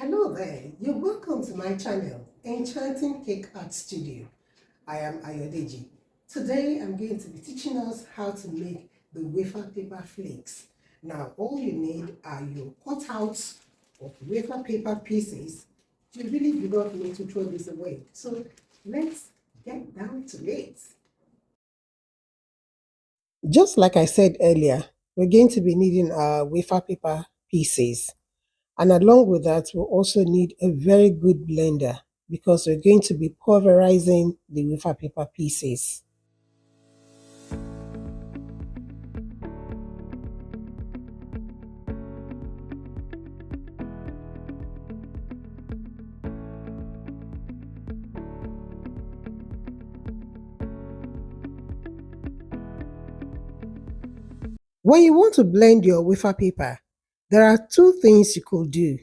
Hello there, you're welcome to my channel, Enchanting Cake Art Studio. I am Ayodeji. Today I'm going to be teaching us how to make the wafer paper flakes. Now all you need are your cutouts of wafer paper pieces. You really do not need to throw this away. So let's get down to it. Just like I said earlier, we're going to be needing our wafer paper pieces. And along with that, we'll also need a very good blender because we're going to be pulverizing the wafer paper pieces. When you want to blend your wafer paper, there are two things you could do.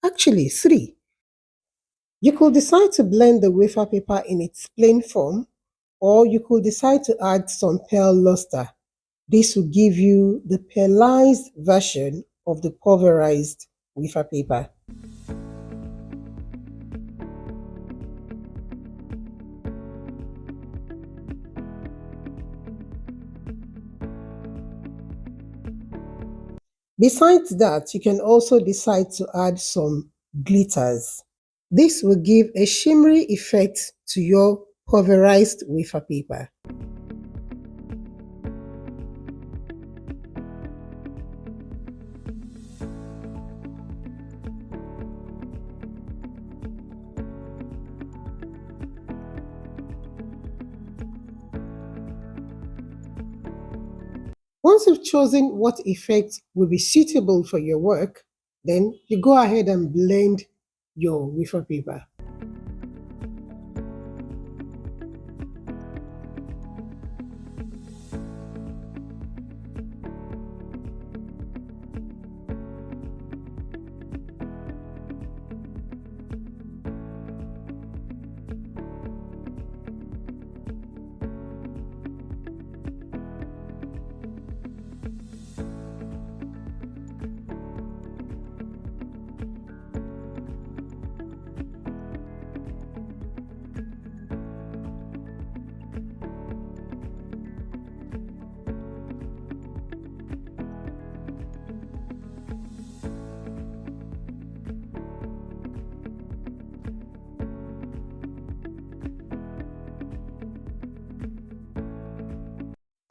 Actually, three. You could decide to blend the wafer paper in its plain form, or you could decide to add some pearl lustre. This will give you the pearlized version of the pulverized wafer paper. Besides that, you can also decide to add some glitters. This will give a shimmery effect to your pulverized wafer paper. Once you've chosen what effect will be suitable for your work, then you go ahead and blend your wafer paper.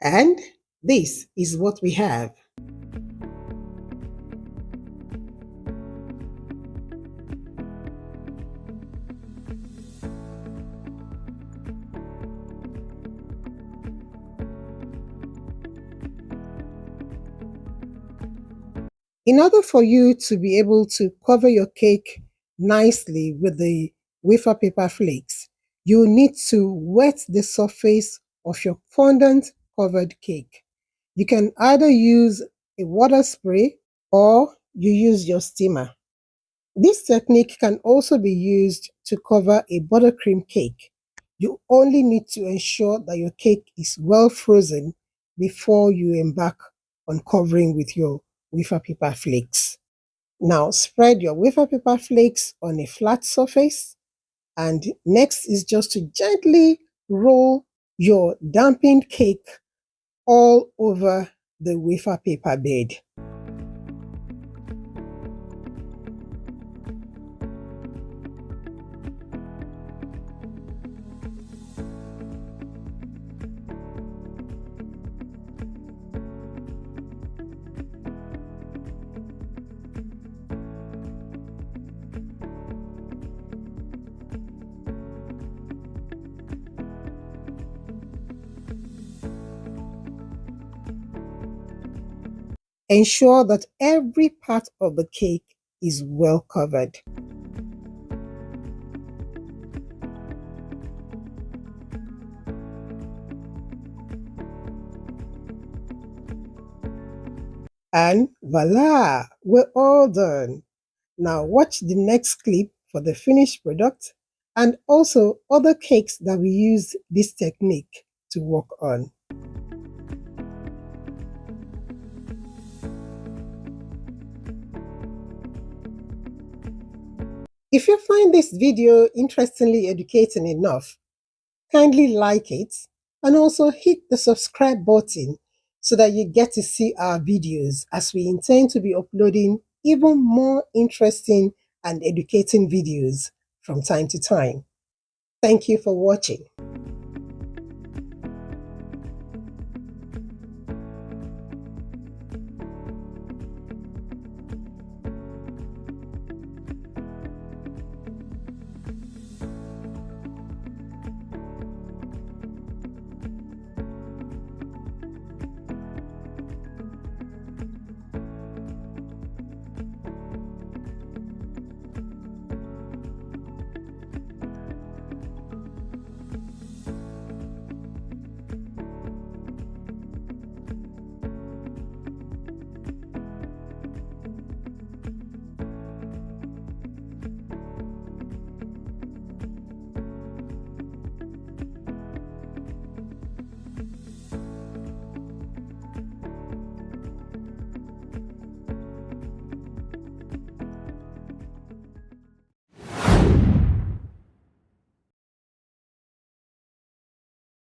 And this is what we have. In order for you to be able to cover your cake nicely with the wafer paper flakes, you need to wet the surface of your fondant covered cake. You can either use a water spray or you use your steamer. This technique can also be used to cover a buttercream cake. You only need to ensure that your cake is well frozen before you embark on covering with your wafer paper flakes. Now spread your wafer paper flakes on a flat surface, and next is just to gently roll your dampened cake all over the wafer paper bed. Ensure that every part of the cake is well covered. And voila, we're all done. Now watch the next clip for the finished product and also other cakes that we use this technique to work on. If you find this video interestingly educating enough, kindly like it and also hit the subscribe button so that you get to see our videos, as we intend to be uploading even more interesting and educating videos from time to time. Thank you for watching.